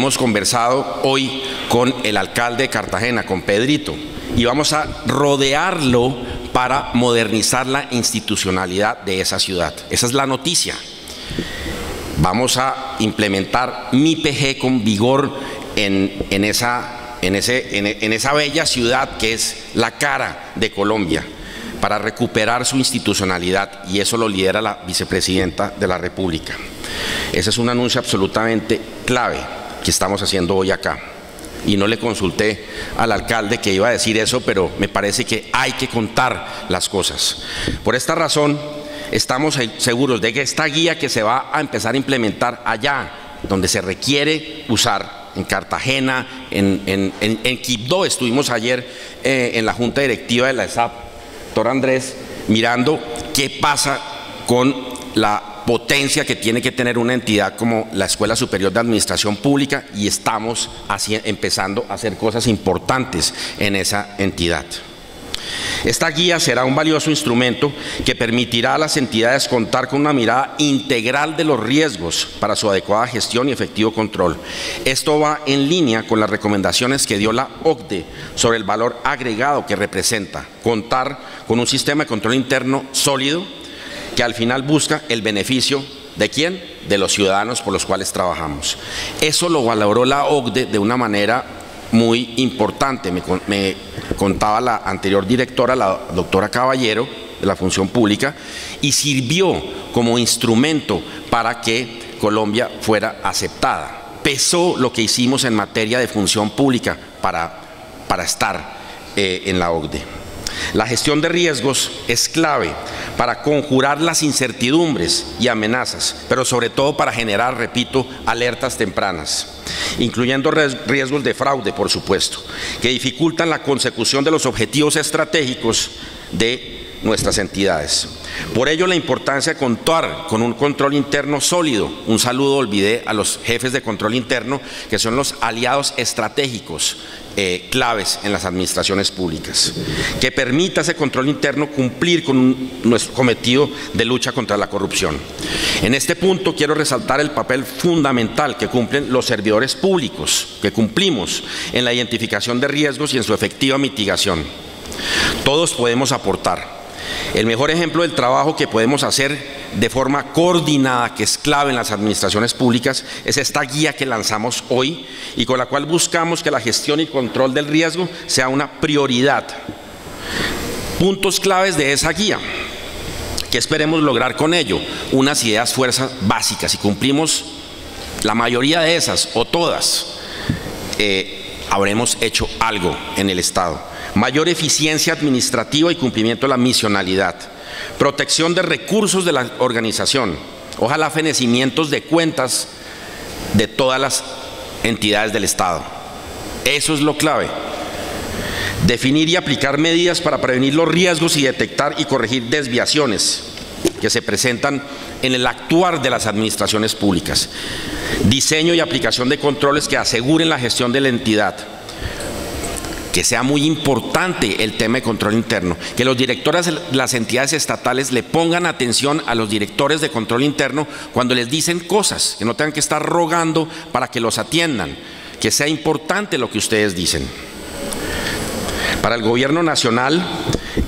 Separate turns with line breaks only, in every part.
hemos conversado hoy con el alcalde de Cartagena, con Pedrito, y vamos a rodearlo para modernizar la institucionalidad de esa ciudad. Esa es la noticia. Vamos a implementar MIPG con vigor en esa bella ciudad que es la cara de Colombia, para recuperar su institucionalidad, y eso lo lidera la vicepresidenta de la República. Ese es un anuncio absolutamente clave que estamos haciendo hoy acá. Y no le consulté al alcalde que iba a decir eso, pero me parece que hay que contar las cosas. Por esta razón, estamos seguros de que esta guía que se va a empezar a implementar allá, donde se requiere usar, en Cartagena, en Quibdó, estuvimos ayer en la junta directiva de la ESAP, doctor Andrés, mirando qué pasa con la potencia que tiene que tener una entidad como la Escuela Superior de Administración Pública, y estamos empezando a hacer cosas importantes en esa entidad. Esta guía será un valioso instrumento que permitirá a las entidades contar con una mirada integral de los riesgos para su adecuada gestión y efectivo control. Esto va en línea con las recomendaciones que dio la OCDE sobre el valor agregado que representa contar con un sistema de control interno sólido, que al final busca el beneficio ¿de quién? De los ciudadanos por los cuales trabajamos. Eso lo valoró la OCDE de una manera muy importante. Me contaba la anterior directora, la doctora Caballero, de la Función Pública, y sirvió como instrumento para que Colombia fuera aceptada. Pesó lo que hicimos en materia de función pública para estar en la OCDE. La gestión de riesgos es clave para conjurar las incertidumbres y amenazas, pero sobre todo para generar, repito, alertas tempranas, incluyendo riesgos de fraude, por supuesto, que dificultan la consecución de los objetivos estratégicos de nuestras entidades. Por ello, la importancia de contar con un control interno sólido. Un saludo, olvidé, a los jefes de control interno, que son los aliados estratégicos claves en las administraciones públicas, que permita ese control interno cumplir con nuestro cometido de lucha contra la corrupción. En este punto quiero resaltar el papel fundamental que cumplen los servidores públicos, que cumplimos en la identificación de riesgos y en su efectiva mitigación. Todos podemos aportar. El mejor ejemplo del trabajo que podemos hacer de forma coordinada, que es clave en las administraciones públicas, es esta guía que lanzamos hoy y con la cual buscamos que la gestión y control del riesgo sea una prioridad. Puntos claves de esa guía. ¿Qué esperemos lograr con ello? Unas ideas fuerzas básicas. Si cumplimos la mayoría de esas o todas, habremos hecho algo en el Estado. Mayor eficiencia administrativa y cumplimiento de la misionalidad. Protección de recursos de la organización. Ojalá fenecimientos de cuentas de todas las entidades del Estado. Eso es lo clave. Definir y aplicar medidas para prevenir los riesgos y detectar y corregir desviaciones que se presentan en el actuar de las administraciones públicas. Diseño y aplicación de controles que aseguren la gestión de la entidad. Que sea muy importante el tema de control interno, que los directores de las entidades estatales le pongan atención a los directores de control interno cuando les dicen cosas, que no tengan que estar rogando para que los atiendan, que sea importante lo que ustedes dicen. Para el gobierno nacional,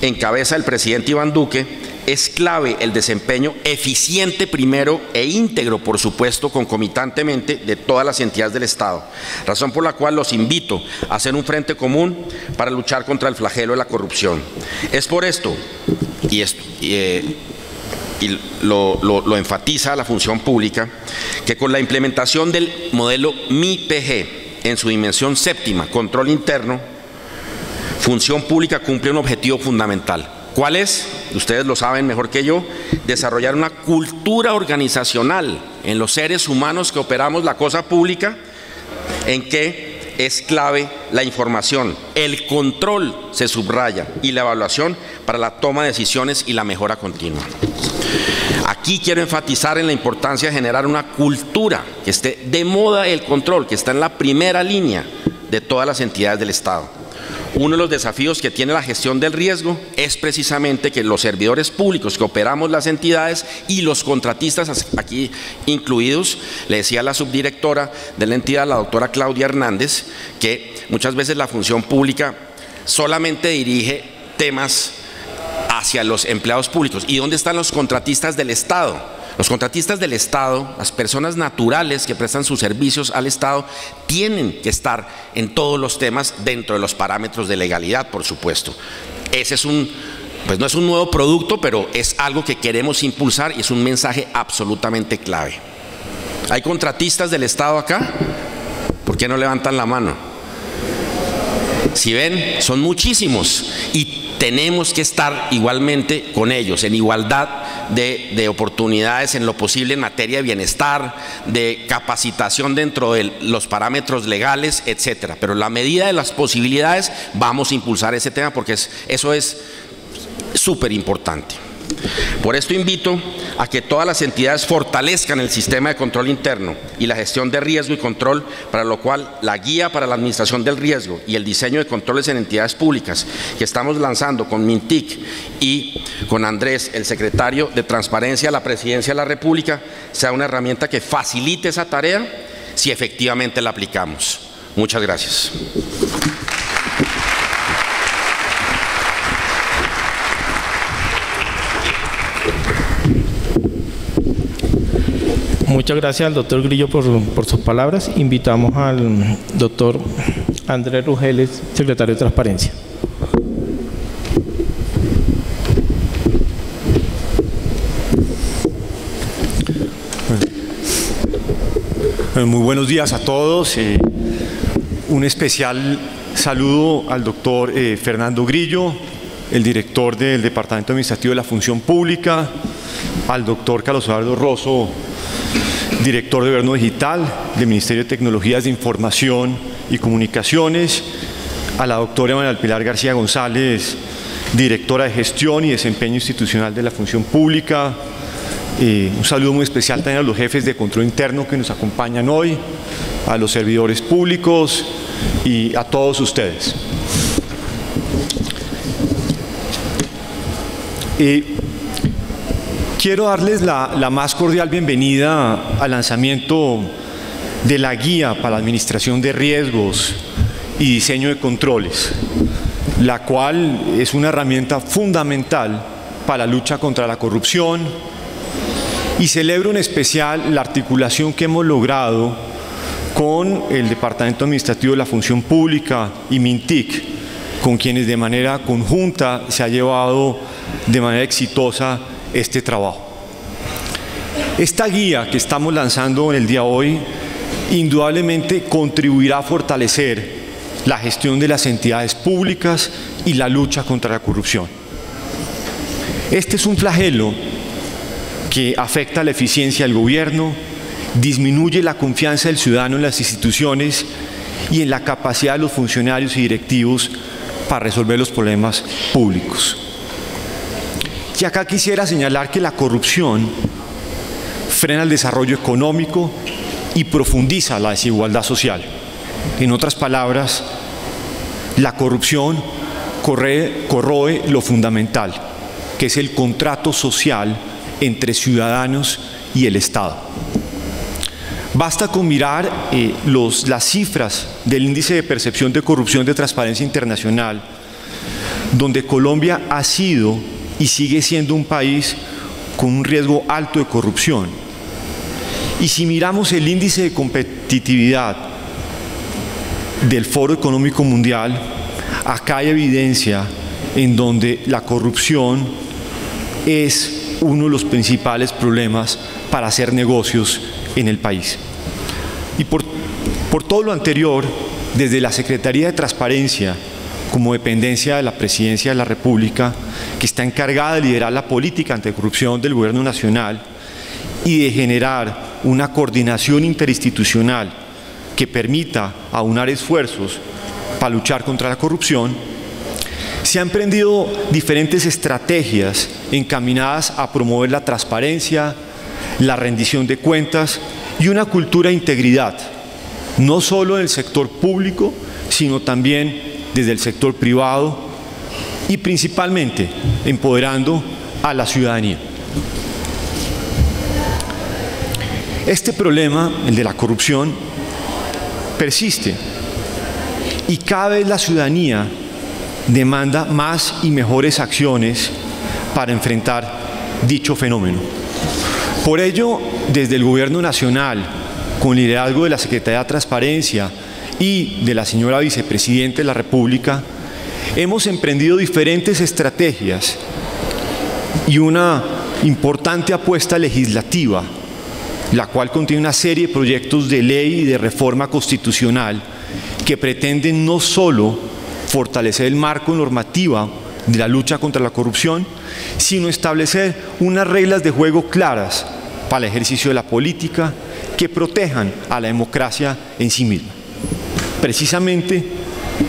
en cabeza del presidente Iván Duque, es clave el desempeño eficiente primero e íntegro, por supuesto, concomitantemente de todas las entidades del Estado, razón por la cual los invito a hacer un frente común para luchar contra el flagelo de la corrupción. Es por esto, y lo enfatiza la función pública, que con la implementación del modelo MIPG en su dimensión séptima, control interno, función pública cumple un objetivo fundamental. ¿Cuál es? Ustedes lo saben mejor que yo. Desarrollar una cultura organizacional en los seres humanos que operamos la cosa pública, en que es clave la información, el control se subraya y la evaluación para la toma de decisiones y la mejora continua. Aquí quiero enfatizar en la importancia de generar una cultura que esté de moda el control, que está en la primera línea de todas las entidades del Estado. Uno de los desafíos que tiene la gestión del riesgo es precisamente que los servidores públicos que operamos las entidades y los contratistas, aquí incluidos, le decía a la subdirectora de la entidad, la doctora Claudia Hernández, que muchas veces la función pública solamente dirige temas hacia los empleados públicos. ¿Y dónde están los contratistas del Estado? Los contratistas del Estado, las personas naturales que prestan sus servicios al Estado, tienen que estar en todos los temas dentro de los parámetros de legalidad, por supuesto. Ese es pues no es un nuevo producto, pero es algo que queremos impulsar y es un mensaje absolutamente clave. ¿Hay contratistas del Estado acá? ¿Por qué no levantan la mano? Si ven, son muchísimos y tenemos que estar igualmente con ellos, en igualdad de oportunidades en lo posible en materia de bienestar, de capacitación dentro de los parámetros legales, etcétera. Pero en la medida de las posibilidades vamos a impulsar ese tema porque eso es súper importante. Por esto invito a que todas las entidades fortalezcan el sistema de control interno y la gestión de riesgo y control, para lo cual la guía para la administración del riesgo y el diseño de controles en entidades públicas que estamos lanzando con MINTIC y con Andrés, el secretario de Transparencia de la Presidencia de la República, sea una herramienta que facilite esa tarea si efectivamente la aplicamos. Muchas gracias.
Muchas gracias al doctor Grillo por sus palabras. Invitamos al doctor Andrés Rugeles, secretario de Transparencia.
Muy buenos días a todos. Un especial saludo al doctor Fernando Grillo, el director del Departamento Administrativo de la Función Pública, al doctor Carlos Eduardo Rosso, director de Gobierno Digital del Ministerio de Tecnologías de Información y Comunicaciones, a la doctora María del Pilar García González, directora de Gestión y Desempeño Institucional de la Función Pública. Un saludo muy especial también a los jefes de control interno que nos acompañan hoy, a los servidores públicos y a todos ustedes. Quiero darles la más cordial bienvenida al lanzamiento de la Guía para la Administración de Riesgos y Diseño de Controles, la cual es una herramienta fundamental para la lucha contra la corrupción, y celebro en especial la articulación que hemos logrado con el Departamento Administrativo de la Función Pública y MINTIC, con quienes de manera conjunta se ha llevado de manera exitosa este trabajo. Esta guía que estamos lanzando en el día de hoy indudablemente contribuirá a fortalecer la gestión de las entidades públicas y la lucha contra la corrupción. Este es un flagelo que afecta la eficiencia del gobierno, disminuye la confianza del ciudadano en las instituciones y en la capacidad de los funcionarios y directivos para resolver los problemas públicos. Y acá quisiera señalar que la corrupción frena el desarrollo económico y profundiza la desigualdad social. En otras palabras, la corrupción corroe lo fundamental, que es el contrato social entre ciudadanos y el Estado. Basta con mirar las cifras del índice de percepción de corrupción de Transparencia Internacional, donde Colombia ha sido y sigue siendo un país con un riesgo alto de corrupción. Y si miramos el índice de competitividad del Foro Económico Mundial, acá hay evidencia en donde la corrupción es uno de los principales problemas para hacer negocios en el país. Y por todo lo anterior, desde la Secretaría de Transparencia, como dependencia de la Presidencia de la República, que está encargada de liderar la política anticorrupción del Gobierno Nacional y de generar una coordinación interinstitucional que permita aunar esfuerzos para luchar contra la corrupción, se han emprendido diferentes estrategias encaminadas a promover la transparencia, la rendición de cuentas y una cultura de integridad, no solo en el sector público, sino también desde el sector privado y principalmente empoderando a la ciudadanía. Este problema, el de la corrupción, persiste y cada vez la ciudadanía demanda más y mejores acciones para enfrentar dicho fenómeno. Por ello, desde el Gobierno Nacional, con liderazgo de la Secretaría de Transparencia y de la señora Vicepresidenta de la República, hemos emprendido diferentes estrategias y una importante apuesta legislativa, la cual contiene una serie de proyectos de ley y de reforma constitucional que pretenden no solo fortalecer el marco normativo de la lucha contra la corrupción, sino establecer unas reglas de juego claras para el ejercicio de la política que protejan a la democracia en sí misma. Precisamente,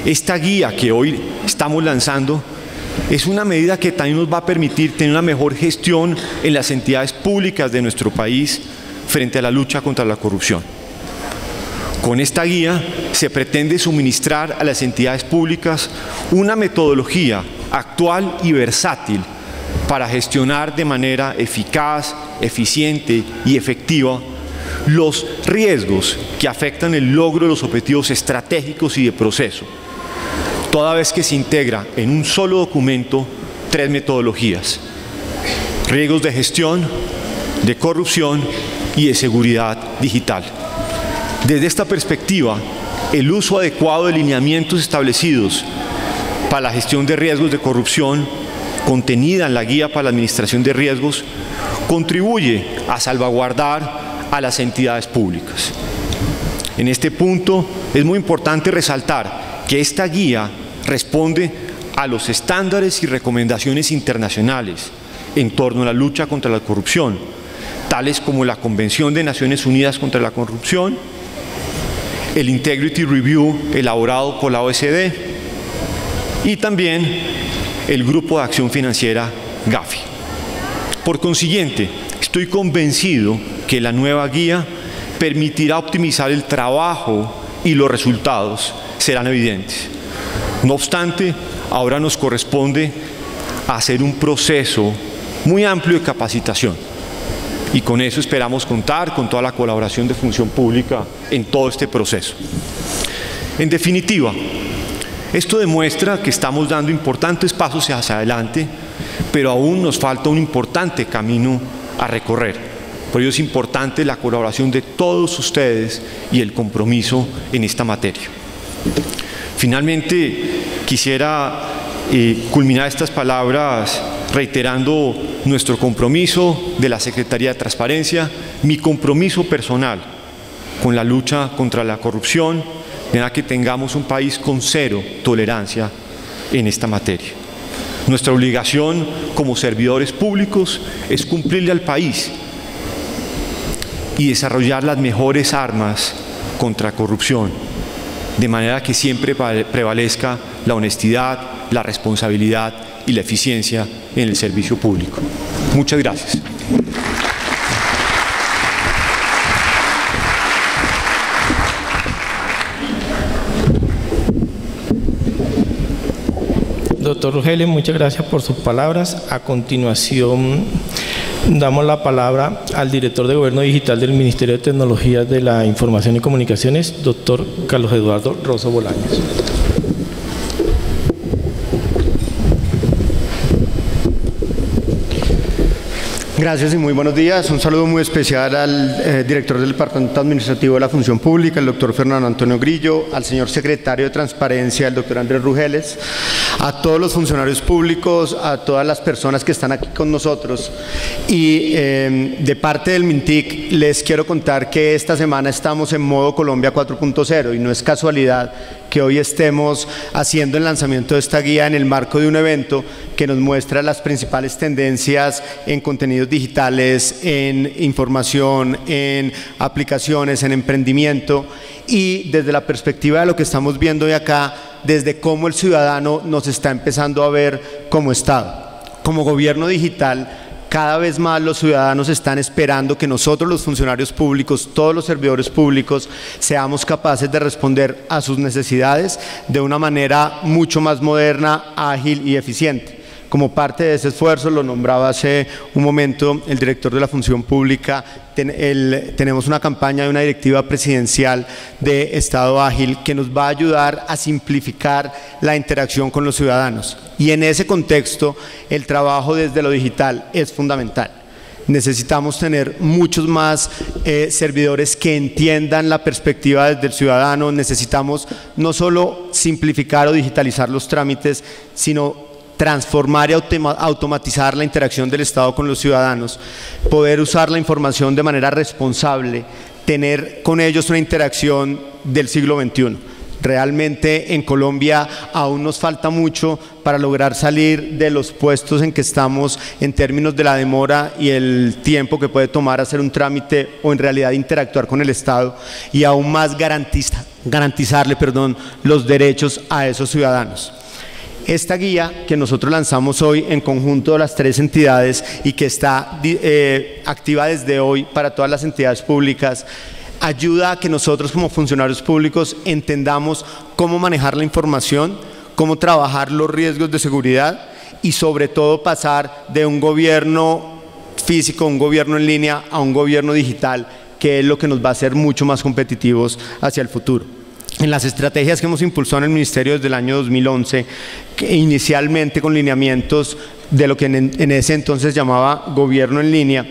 esta guía que hoy estamos lanzando es una medida que también nos va a permitir tener una mejor gestión en las entidades públicas de nuestro país frente a la lucha contra la corrupción. Con esta guía se pretende suministrar a las entidades públicas una metodología actual y versátil para gestionar de manera eficaz, eficiente y efectiva los riesgos que afectan el logro de los objetivos estratégicos y de proceso, toda vez que se integra en un solo documento 3 metodologías: riesgos de gestión, de corrupción y de seguridad digital. Desde esta perspectiva, el uso adecuado de lineamientos establecidos para la gestión de riesgos de corrupción, contenida en la Guía para la Administración de Riesgos, contribuye a salvaguardar a las entidades públicas. En este punto es muy importante resaltar que esta guía responde a los estándares y recomendaciones internacionales en torno a la lucha contra la corrupción, tales como la Convención de Naciones Unidas contra la Corrupción, el Integrity Review elaborado por la OECD y también el Grupo de Acción Financiera Gafi. Por consiguiente, estoy convencido que la nueva guía permitirá optimizar el trabajo y los resultados serán evidentes. No obstante, ahora nos corresponde hacer un proceso muy amplio de capacitación y con eso esperamos contar con toda la colaboración de Función Pública en todo este proceso. En definitiva, esto demuestra que estamos dando importantes pasos hacia adelante, pero aún nos falta un importante camino a recorrer. Por ello es importante la colaboración de todos ustedes y el compromiso en esta materia. Finalmente, quisiera culminar estas palabras reiterando nuestro compromiso de la Secretaría de Transparencia, mi compromiso personal con la lucha contra la corrupción, de manera que tengamos un país con 0 tolerancia en esta materia. Nuestra obligación como servidores públicos es cumplirle al país y desarrollar las mejores armas contra corrupción, de manera que siempre prevalezca la honestidad, la responsabilidad y la eficiencia en el servicio público. Muchas gracias.
Doctor Rugeles, muchas gracias por sus palabras. A continuación, damos la palabra al director de Gobierno Digital del Ministerio de Tecnologías de la Información y Comunicaciones, doctor Carlos Eduardo Rosso Bolaños.
Gracias y muy buenos días. Un saludo muy especial al director del Departamento Administrativo de la Función Pública, el doctor Fernando Antonio Grillo, al señor secretario de Transparencia, el doctor Andrés Rugeles, a todos los funcionarios públicos, a todas las personas que están aquí con nosotros. Y de parte del MINTIC les quiero contar que esta semana estamos en modo Colombia 4.0 y no es casualidad que hoy estemos haciendo el lanzamiento de esta guía en el marco de un evento que nos muestra las principales tendencias en contenidos digitales, en información, en aplicaciones, en emprendimiento y desde la perspectiva de lo que estamos viendo hoy acá, desde cómo el ciudadano nos está empezando a ver como Estado. Como gobierno digital Cada vez más los ciudadanos están esperando que nosotros, los funcionarios públicos, todos los servidores públicos, seamos capaces de responder a sus necesidades de una manera mucho más moderna, ágil y eficiente. Como parte de ese esfuerzo, lo nombraba hace un momento el director de la Función Pública, tenemos una campaña de una directiva presidencial de Estado Ágil que nos va a ayudar a simplificar la interacción con los ciudadanos. Y en ese contexto, el trabajo desde lo digital es fundamental. Necesitamos tener muchos más servidores que entiendan la perspectiva desde el ciudadano. Necesitamos no solo simplificar o digitalizar los trámites, sino transformar y automatizar la interacción del Estado con los ciudadanos, poder usar la información de manera responsable, tener con ellos una interacción del siglo XXI. Realmente en Colombia aún nos falta mucho para lograr salir de los puestos en que estamos en términos de la demora y el tiempo que puede tomar hacer un trámite o en realidad interactuar con el Estado, y aún más garantizarle los derechos a esos ciudadanos. Esta guía que nosotros lanzamos hoy en conjunto de las 3 entidades y que está activa desde hoy para todas las entidades públicas, ayuda a que nosotros como funcionarios públicos entendamos cómo manejar la información, cómo trabajar los riesgos de seguridad y sobre todo pasar de un gobierno físico, un gobierno en línea, a un gobierno digital, que es lo que nos va a hacer mucho más competitivos hacia el futuro. En las estrategias que hemos impulsado en el Ministerio desde el año 2011, inicialmente con lineamientos de lo que en ese entonces llamaba gobierno en línea,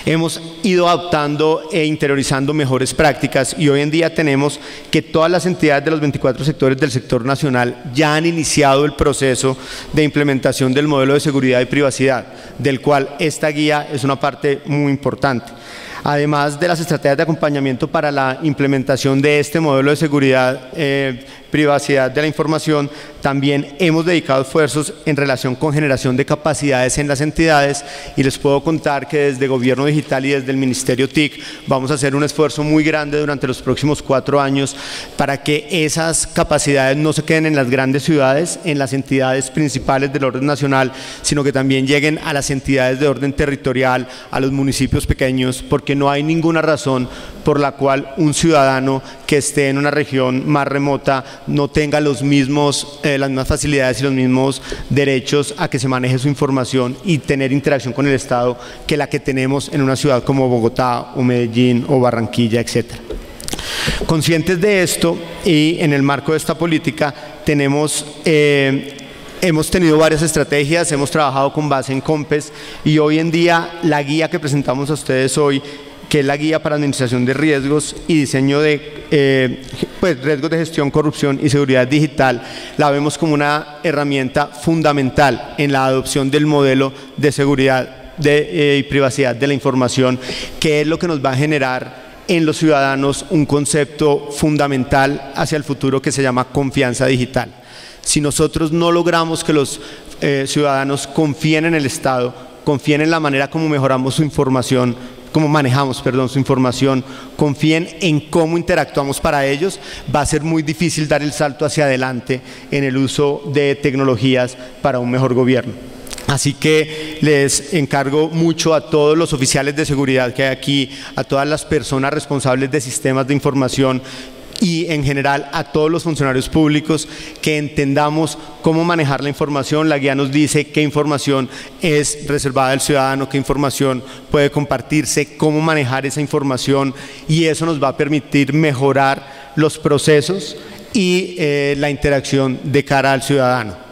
hemos ido adoptando e interiorizando mejores prácticas, y hoy en día tenemos que todas las entidades de los 24 sectores del sector nacional ya han iniciado el proceso de implementación del modelo de seguridad y privacidad, del cual esta guía es una parte muy importante. Además de las estrategias de acompañamiento para la implementación de este modelo de seguridad, privacidad de la información, también hemos dedicado esfuerzos en relación con generación de capacidades en las entidades, y les puedo contar que desde Gobierno Digital y desde el Ministerio TIC vamos a hacer un esfuerzo muy grande durante los próximos 4 años para que esas capacidades no se queden en las grandes ciudades, en las entidades principales del orden nacional, sino que también lleguen a las entidades de orden territorial, a los municipios pequeños, porque no hay ninguna razón por la cual un ciudadano que esté en una región más remota no tenga las mismas facilidades y los mismos derechos a que se maneje su información y tener interacción con el Estado que la que tenemos en una ciudad como Bogotá o Medellín o Barranquilla, etc. Conscientes de esto, y en el marco de esta política hemos tenido varias estrategias, hemos trabajado con base en COMPES, y hoy en día la guía que presentamos a ustedes hoy, que es la guía para administración de riesgos y diseño de riesgos de gestión, corrupción y seguridad digital, la vemos como una herramienta fundamental en la adopción del modelo de seguridad y privacidad de la información, que es lo que nos va a generar en los ciudadanos un concepto fundamental hacia el futuro que se llama confianza digital. Si nosotros no logramos que los ciudadanos confíen en el Estado, confíen en la manera como mejoramos su información, cómo manejamos, su información, confíen en cómo interactuamos para ellos, va a ser muy difícil dar el salto hacia adelante en el uso de tecnologías para un mejor gobierno. Así que les encargo mucho a todos los oficiales de seguridad que hay aquí, a todas las personas responsables de sistemas de información, y en general a todos los funcionarios públicos, que entendamos cómo manejar la información. La guía nos dice qué información es reservada al ciudadano, qué información puede compartirse, cómo manejar esa información, y eso nos va a permitir mejorar los procesos y la interacción de cara al ciudadano.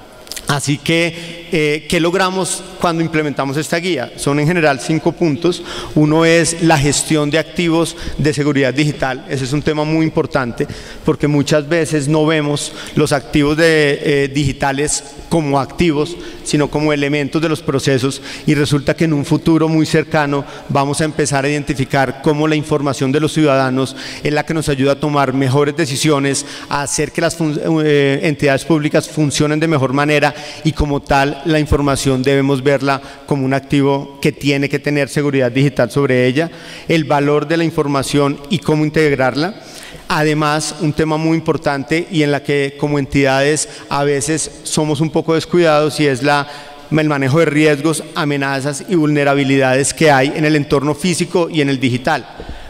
Así que, ¿qué logramos cuando implementamos esta guía? Son en general 5 puntos. Uno es la gestión de activos de seguridad digital. Ese es un tema muy importante, porque muchas veces no vemos los activos digitales como activos, sino como elementos de los procesos, y resulta que en un futuro muy cercano vamos a empezar a identificar cómo la información de los ciudadanos es la que nos ayuda a tomar mejores decisiones, a hacer que las entidades públicas funcionen de mejor manera, y como tal la información debemos verla como un activo que tiene que tener seguridad digital sobre ella, el valor de la información y cómo integrarla. Además, un tema muy importante y en la que como entidades a veces somos un poco descuidados, y es la el manejo de riesgos, amenazas y vulnerabilidades que hay en el entorno físico y en el digital.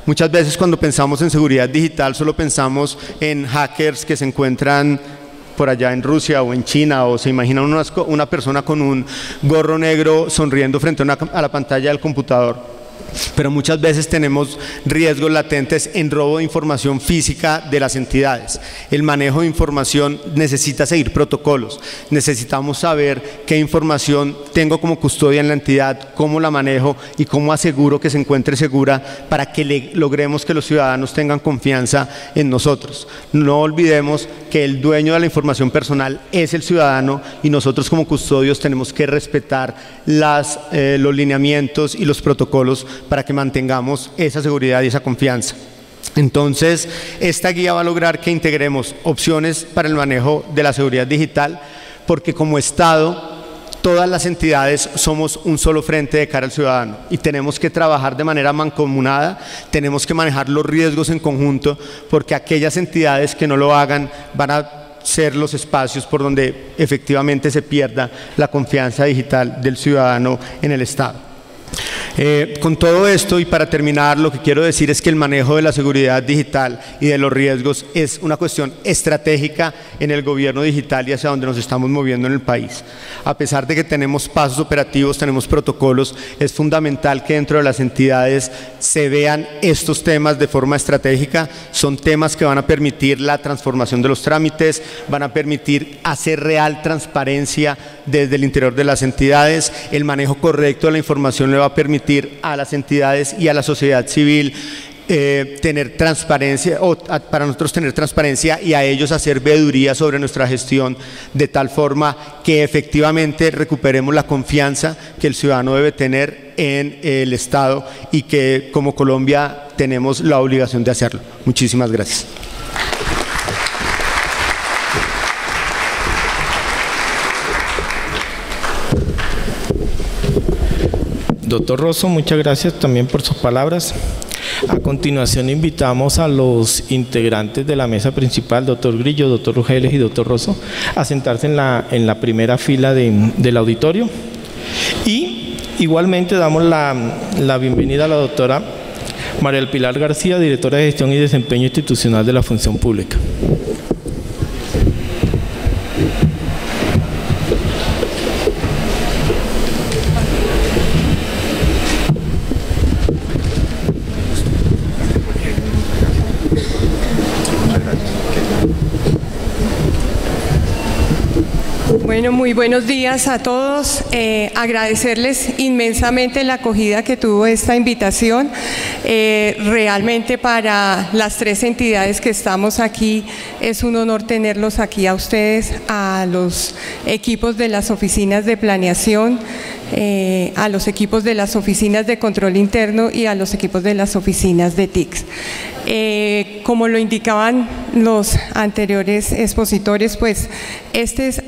Muchas veces cuando pensamos en seguridad digital solo pensamos en hackers que se encuentran por allá en Rusia o en China, o se imagina una persona con un gorro negro sonriendo frente a la pantalla del computador. Pero muchas veces tenemos riesgos latentes en robo de información física de las entidades. El manejo de información necesita seguir protocolos. Necesitamos saber qué información tengo como custodia en la entidad, cómo la manejo y cómo aseguro que se encuentre segura para que logremos que los ciudadanos tengan confianza en nosotros. No olvidemos que el dueño de la información personal es el ciudadano y nosotros como custodios tenemos que respetar los lineamientos y los protocolos para que mantengamos esa seguridad y esa confianza. Entonces, esta guía va a lograr que integremos opciones para el manejo de la seguridad digital, porque como Estado, todas las entidades somos un solo frente de cara al ciudadano y tenemos que trabajar de manera mancomunada, tenemos que manejar los riesgos en conjunto, porque aquellas entidades que no lo hagan van a ser los espacios por donde efectivamente se pierda la confianza digital del ciudadano en el Estado. Con todo esto y para terminar, lo que quiero decir es que el manejo de la seguridad digital y de los riesgos es una cuestión estratégica en el gobierno digital y hacia donde nos estamos moviendo en el país. A pesar de que tenemos pasos operativos, tenemos protocolos, es fundamental que dentro de las entidades se vean estos temas de forma estratégica. Son temas que van a permitir la transformación de los trámites, van a permitir hacer real transparencia desde el interior de las entidades. El manejo correcto de la información le va a permitir a las entidades y a la sociedad civil tener transparencia, para nosotros tener transparencia y a ellos hacer veeduría sobre nuestra gestión, de tal forma que efectivamente recuperemos la confianza que el ciudadano debe tener en el Estado y que como Colombia tenemos la obligación de hacerlo. Muchísimas gracias.
Doctor Rosso, muchas gracias también por sus palabras. A continuación invitamos a los integrantes de la mesa principal, doctor Grillo, doctor Rugeles y doctor Rosso, a sentarse en la primera fila del auditorio. Y igualmente damos la bienvenida a la doctora María del Pilar García, directora de Gestión y Desempeño Institucional de la Función Pública.
Bueno, muy buenos días a todos. Agradecerles inmensamente la acogida que tuvo esta invitación. Realmente para las tres entidades que estamos aquí es un honor tenerlos aquí a ustedes, a los equipos de las oficinas de planeación, a los equipos de las oficinas de control interno y a los equipos de las oficinas de TICS. Como lo indicaban los anteriores expositores, pues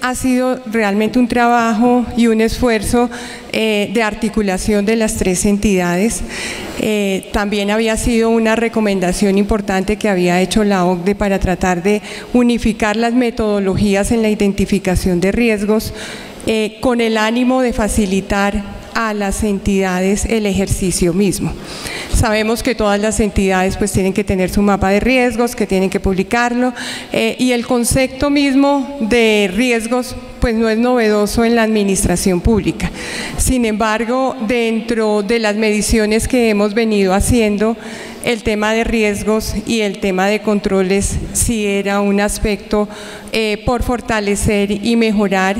ha sido realmente un trabajo y un esfuerzo de articulación de las tres entidades. También había sido una recomendación importante que había hecho la OCDE para tratar de unificar las metodologías en la identificación de riesgos, con el ánimo de facilitar a las entidades el ejercicio mismo. Sabemos que todas las entidades pues tienen que tener su mapa de riesgos, que tienen que publicarlo, y el concepto mismo de riesgos pues no es novedoso en la administración pública. Sin embargo, dentro de las mediciones que hemos venido haciendo, el tema de riesgos y el tema de controles sí era un aspecto por fortalecer y mejorar,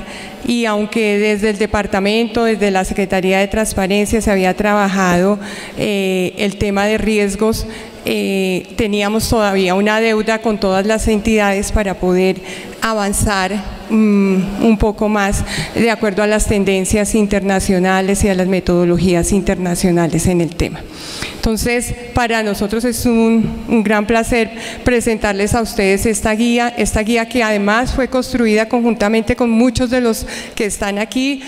y aunque desde el departamento, desde la Secretaría de Transparencia se había trabajado el tema de riesgos, teníamos todavía una deuda con todas las entidades para poder avanzar un poco más de acuerdo a las tendencias internacionales y a las metodologías internacionales en el tema. Entonces, para nosotros es un gran placer presentarles a ustedes esta guía que además fue construida conjuntamente con muchos de los que están aquí,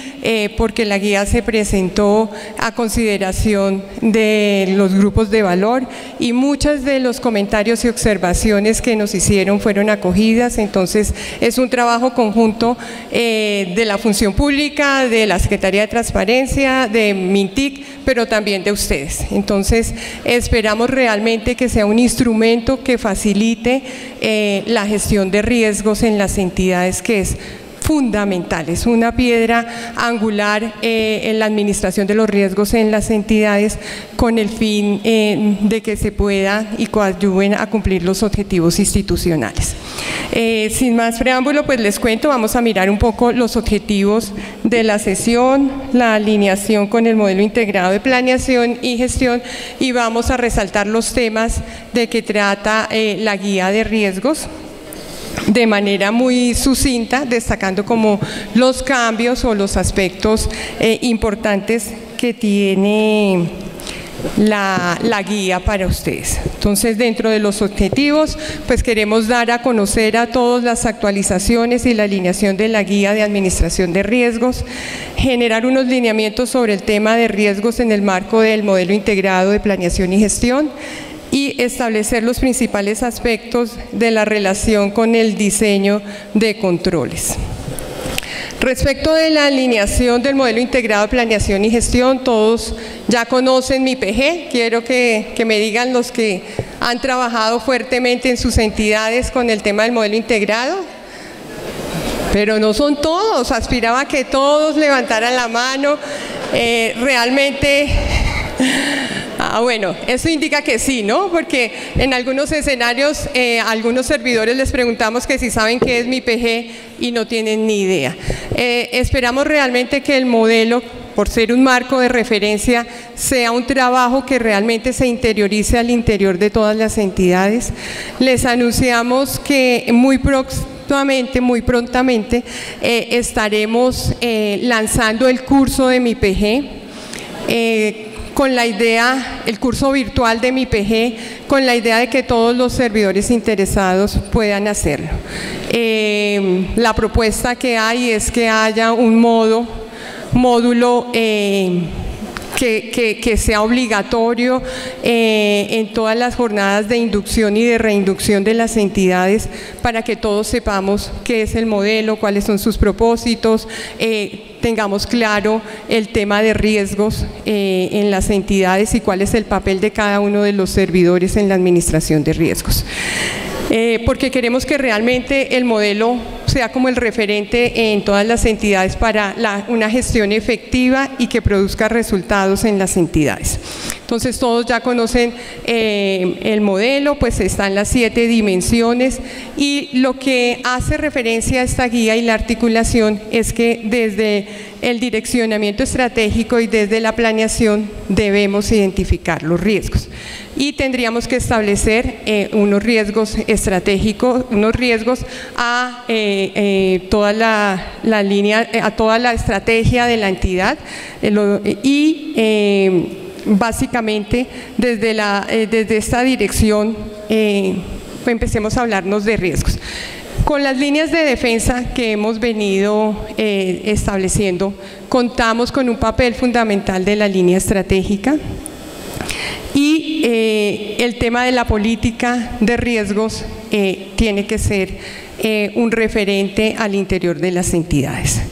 porque la guía se presentó a consideración de los grupos de valor y muchos de los comentarios y observaciones que nos hicieron fueron acogidas. Entonces, es un trabajo conjunto de la Función Pública, de la Secretaría de Transparencia, de MINTIC, pero también de ustedes. Entonces, esperamos realmente que sea un instrumento que facilite la gestión de riesgos en las entidades, que es fundamental, es una piedra angular en la administración de los riesgos en las entidades, con el fin de que se pueda y coadyuven a cumplir los objetivos institucionales. Sin más preámbulo, pues les cuento, vamos a mirar un poco los objetivos de la sesión, la alineación con el modelo integrado de planeación y gestión, y vamos a resaltar los temas de que trata la guía de riesgos de manera muy sucinta, destacando como los cambios o los aspectos importantes que tiene la guía para ustedes. Entonces, dentro de los objetivos, pues queremos dar a conocer a todos las actualizaciones y la alineación de la guía de administración de riesgos, generar unos lineamientos sobre el tema de riesgos en el marco del modelo integrado de planeación y gestión, y establecer los principales aspectos de la relación con el diseño de controles. Respecto de la alineación del modelo integrado de planeación y gestión, todos ya conocen mi PG. Quiero que me digan los que han trabajado fuertemente en sus entidades con el tema del modelo integrado. Pero no son todos, aspiraba a que todos levantaran la mano. Realmente... bueno, eso indica que sí, ¿no? Porque en algunos escenarios, algunos servidores les preguntamos que si saben qué es mi PG y no tienen ni idea. Esperamos realmente que el modelo, por ser un marco de referencia, sea un trabajo que realmente se interiorice al interior de todas las entidades. Les anunciamos que muy prontamente estaremos lanzando el curso de mi PG, con la idea, el curso virtual de mi PG, con la idea de que todos los servidores interesados puedan hacerlo. La propuesta que hay es que haya un módulo que sea obligatorio en todas las jornadas de inducción y de reinducción de las entidades, para que todos sepamos qué es el modelo, cuáles son sus propósitos, tengamos claro el tema de riesgos en las entidades y cuál es el papel de cada uno de los servidores en la administración de riesgos. Porque queremos que realmente el modelo sea como el referente en todas las entidades para una gestión efectiva y que produzca resultados en las entidades. Entonces, todos ya conocen el modelo, pues están las 7 dimensiones, y lo que hace referencia a esta guía y la articulación es que desde el direccionamiento estratégico y desde la planeación debemos identificar los riesgos. Y tendríamos que establecer unos riesgos estratégicos, unos riesgos a toda la línea, a toda la estrategia de la entidad, básicamente desde esta dirección empecemos a hablarnos de riesgos. Con las líneas de defensa que hemos venido estableciendo, contamos con un papel fundamental de la línea estratégica, y el tema de la política de riesgos tiene que ser un referente al interior de las entidades.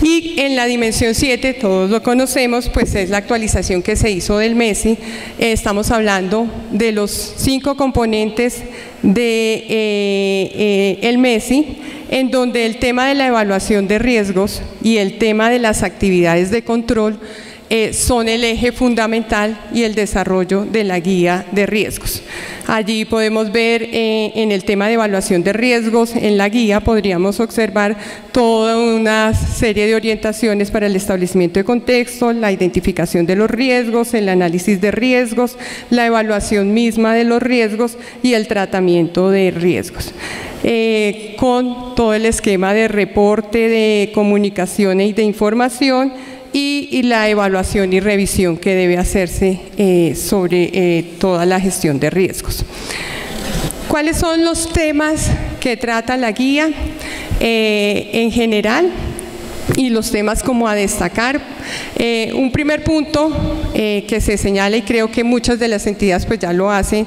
Y en la dimensión 7, todos lo conocemos, pues es la actualización que se hizo del MESI. Estamos hablando de los 5 componentes de el MESI, en donde el tema de la evaluación de riesgos y el tema de las actividades de control son el eje fundamental y el desarrollo de la guía de riesgos. Allí podemos ver en el tema de evaluación de riesgos, en la guía podríamos observar toda una serie de orientaciones para el establecimiento de contexto, la identificación de los riesgos, el análisis de riesgos, la evaluación misma de los riesgos y el tratamiento de riesgos. Con todo el esquema de reporte, de comunicación y de información, y la evaluación y revisión que debe hacerse sobre toda la gestión de riesgos. ¿Cuáles son los temas que trata la guía en general y los temas como a destacar? Un primer punto que se señala, y creo que muchas de las entidades pues ya lo hacen,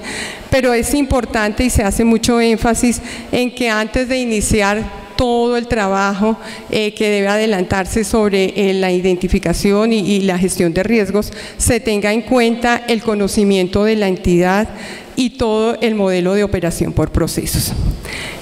pero es importante y se hace mucho énfasis en que antes de iniciar todo el trabajo que debe adelantarse sobre la identificación y la gestión de riesgos, se tenga en cuenta el conocimiento de la entidad y todo el modelo de operación por procesos.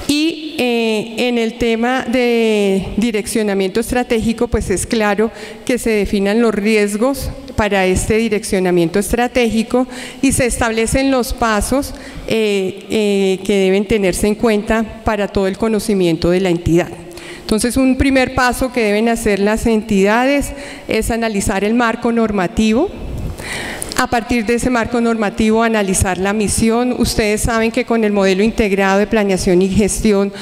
Y en el tema de direccionamiento estratégico, pues es claro que se definan los riesgos para este direccionamiento estratégico y se establecen los pasos que deben tenerse en cuenta para todo el conocimiento de la entidad. Entonces, un primer paso que deben hacer las entidades es analizar el marco normativo. A partir de ese marco normativo, analizar la misión. Ustedes saben que con el modelo integrado de planeación y gestión,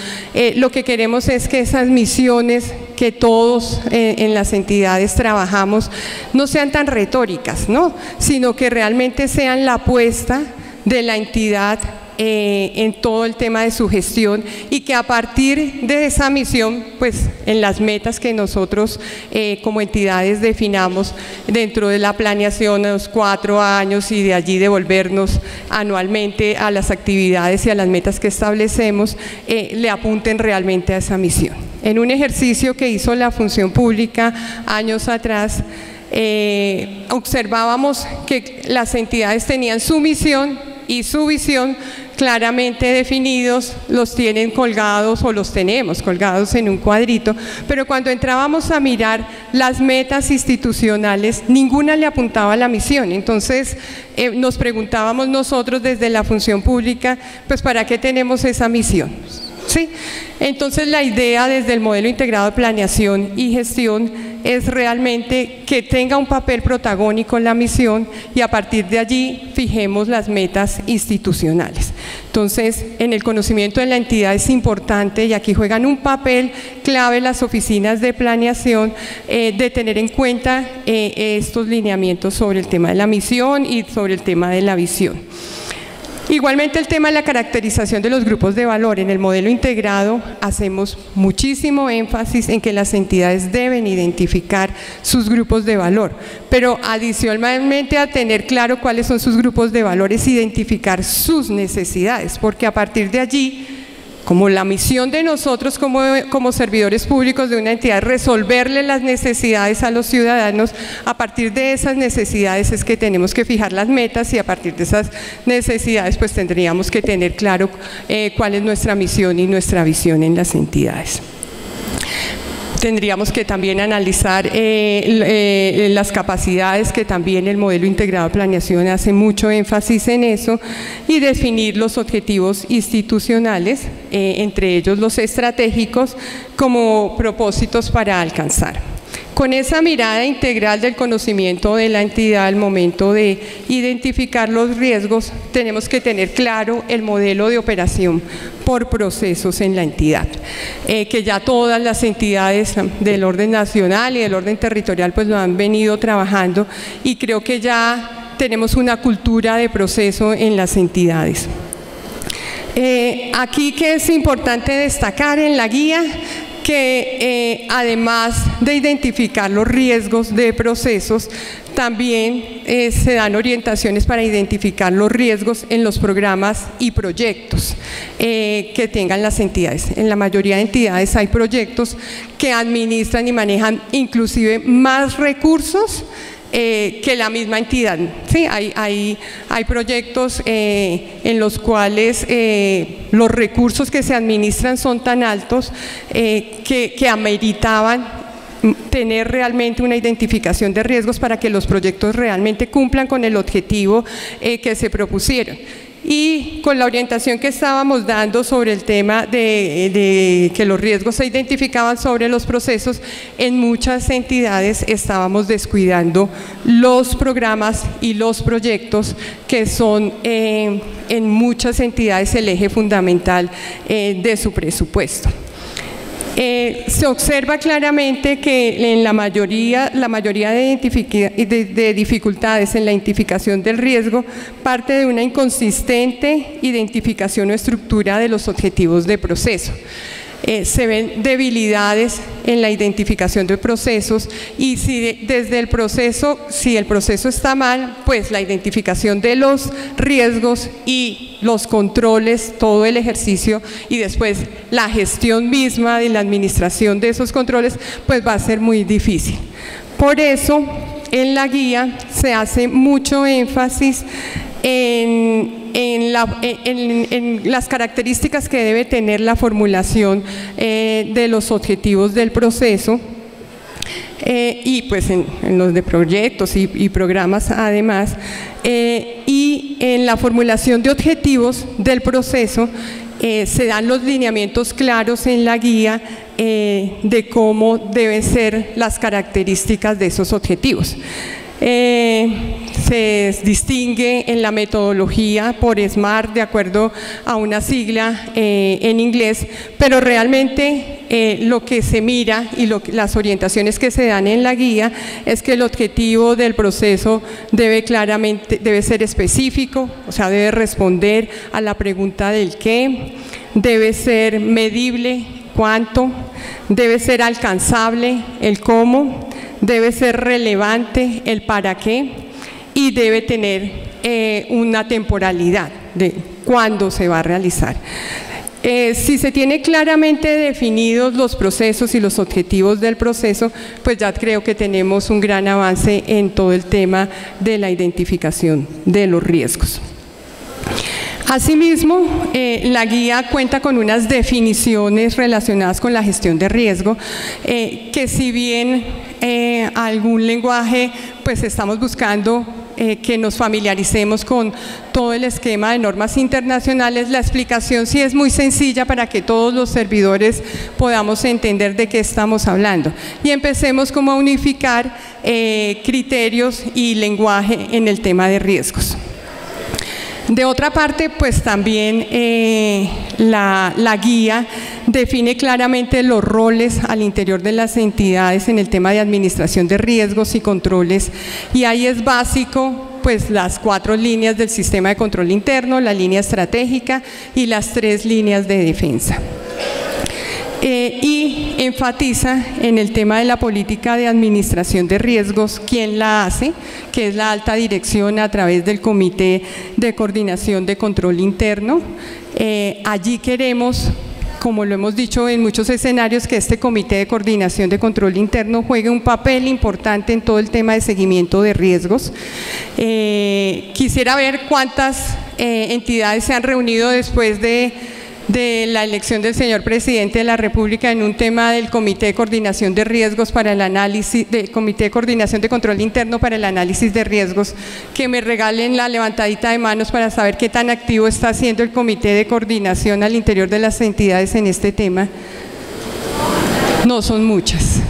lo que queremos es que esas misiones que todos en las entidades trabajamos no sean tan retóricas, ¿no? Sino que realmente sean la apuesta de la entidad en todo el tema de su gestión, y que a partir de esa misión, pues en las metas que nosotros como entidades definamos dentro de la planeación a los 4 años, y de allí devolvernos anualmente a las actividades y a las metas que establecemos, le apunten realmente a esa misión. En un ejercicio que hizo la Función Pública años atrás, observábamos que las entidades tenían su misión y su visión claramente definidos, los tienen colgados o los tenemos colgados en un cuadrito, pero cuando entrábamos a mirar las metas institucionales, ninguna le apuntaba a la misión. Entonces nos preguntábamos nosotros desde la Función Pública, pues ¿para qué tenemos esa misión? ¿Sí? Entonces la idea desde el modelo integrado de planeación y gestión es realmente que tenga un papel protagónico en la misión, y a partir de allí fijemos las metas institucionales. Entonces, en el conocimiento de la entidad es importante, y aquí juegan un papel clave las oficinas de planeación, de tener en cuenta estos lineamientos sobre el tema de la misión y sobre el tema de la visión. Igualmente, el tema de la caracterización de los grupos de valor. En el modelo integrado hacemos muchísimo énfasis en que las entidades deben identificar sus grupos de valor, pero adicionalmente a tener claro cuáles son sus grupos de valor es identificar sus necesidades, porque a partir de allí, como la misión de nosotros como servidores públicos de una entidad es resolverle las necesidades a los ciudadanos, a partir de esas necesidades es que tenemos que fijar las metas, y a partir de esas necesidades pues tendríamos que tener claro cuál es nuestra misión y nuestra visión en las entidades. Tendríamos que también analizar las capacidades, que también el modelo integrado de planeación hace mucho énfasis en eso, y definir los objetivos institucionales, entre ellos los estratégicos, como propósitos para alcanzar. Con esa mirada integral del conocimiento de la entidad al momento de identificar los riesgos, tenemos que tener claro el modelo de operación por procesos en la entidad, que ya todas las entidades del orden nacional y del orden territorial pues lo han venido trabajando, y creo que ya tenemos una cultura de proceso en las entidades. Aquí que es importante destacar en la guía, que además de identificar los riesgos de procesos, también se dan orientaciones para identificar los riesgos en los programas y proyectos que tengan las entidades. En la mayoría de entidades hay proyectos que administran y manejan inclusive más recursos que la misma entidad. Sí, hay proyectos en los cuales los recursos que se administran son tan altos que ameritaban tener realmente una identificación de riesgos para que los proyectos realmente cumplan con el objetivo que se propusieron. Y con la orientación que estábamos dando sobre el tema de que los riesgos se identificaban sobre los procesos, en muchas entidades estábamos descuidando los programas y los proyectos, que son en muchas entidades el eje fundamental de su presupuesto. Se observa claramente que en la mayoría de dificultades en la identificación del riesgo parte de una inconsistente identificación o estructura de los objetivos de proceso. se ven debilidades en la identificación de procesos y si desde el proceso, si el proceso está mal, pues la identificación de los riesgos y los controles, todo el ejercicio y después la gestión misma de la administración de esos controles, pues va a ser muy difícil. Por eso, en la guía se hace mucho énfasis en las características que debe tener la formulación de los objetivos del proceso y pues en los de proyectos y programas además, y en la formulación de objetivos del proceso se dan los lineamientos claros en la guía de cómo deben ser las características de esos objetivos. Se distingue en la metodología por SMART de acuerdo a una sigla en inglés, pero realmente lo que se mira y las orientaciones que se dan en la guía es que el objetivo del proceso debe ser específico, o sea, debe responder a la pregunta del qué, debe ser medible, cuánto, debe ser alcanzable, el cómo, debe ser relevante, el para qué, y debe tener una temporalidad de cuándo se va a realizar. Si se tiene claramente definidos los procesos y los objetivos del proceso, pues ya creo que tenemos un gran avance en todo el tema de la identificación de los riesgos. Asimismo, la guía cuenta con unas definiciones relacionadas con la gestión de riesgo, que si bien algún lenguaje, pues estamos buscando que nos familiaricemos con todo el esquema de normas internacionales, la explicación sí es muy sencilla para que todos los servidores podamos entender de qué estamos hablando. Y empecemos como a unificar criterios y lenguaje en el tema de riesgos. De otra parte, pues también la guía define claramente los roles al interior de las entidades en el tema de administración de riesgos y controles, y ahí es básico pues las 4 líneas del sistema de control interno, la línea estratégica y las 3 líneas de defensa. Y enfatiza en el tema de la política de administración de riesgos, quién la hace, que es la alta dirección a través del Comité de Coordinación de Control Interno. Allí queremos, como lo hemos dicho en muchos escenarios, que este Comité de Coordinación de Control Interno juegue un papel importante en todo el tema de seguimiento de riesgos. Quisiera ver cuántas entidades se han reunido después de la elección del señor presidente de la República en un tema del Comité de Coordinación de Riesgos para el análisis, del Comité de Coordinación de Control Interno para el análisis de riesgos, que me regalen la levantadita de manos para saber qué tan activo está haciendo el Comité de Coordinación al interior de las entidades en este tema. No son muchas,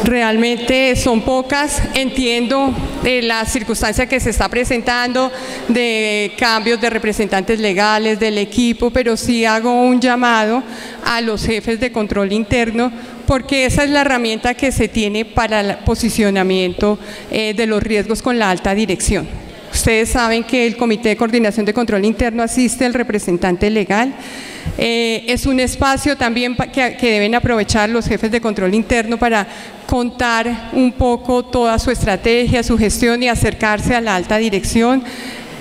realmente son pocas. Entiendo la circunstancia que se está presentando de cambios de representantes legales del equipo, pero sí hago un llamado a los jefes de control interno, porque esa es la herramienta que se tiene para el posicionamiento de los riesgos con la alta dirección. Ustedes saben que el Comité de Coordinación de Control Interno asiste al representante legal. Es un espacio también que deben aprovechar los jefes de control interno para contar un poco toda su estrategia, su gestión y acercarse a la alta dirección.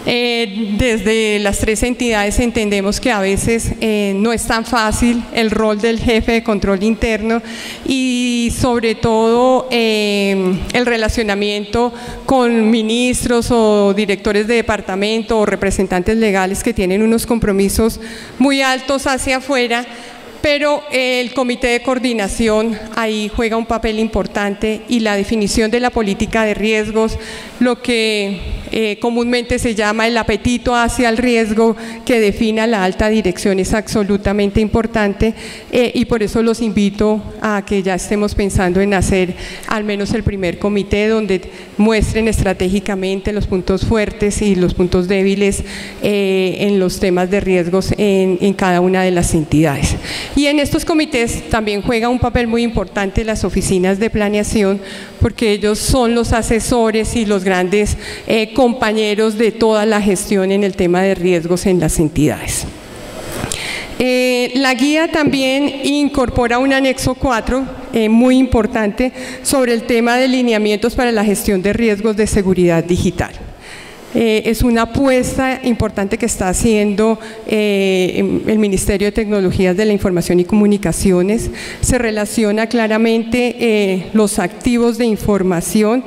Desde las 3 entidades entendemos que a veces no es tan fácil el rol del jefe de control interno y sobre todo el relacionamiento con ministros o directores de departamento o representantes legales que tienen unos compromisos muy altos hacia afuera, pero el Comité de Coordinación ahí juega un papel importante y la definición de la política de riesgos, lo que comúnmente se llama el apetito hacia el riesgo que defina la alta dirección es absolutamente importante y por eso los invito a que ya estemos pensando en hacer al menos el primer comité donde muestren estratégicamente los puntos fuertes y los puntos débiles en los temas de riesgos en cada una de las entidades. Y en estos comités también juega un papel muy importante las oficinas de planeación, porque ellos son los asesores y los grandes compañeros de toda la gestión en el tema de riesgos en las entidades. La guía también incorpora un anexo 4 muy importante sobre el tema de lineamientos para la gestión de riesgos de seguridad digital. Es una apuesta importante que está haciendo el Ministerio de Tecnologías de la Información y Comunicaciones. Se relaciona claramente los activos de información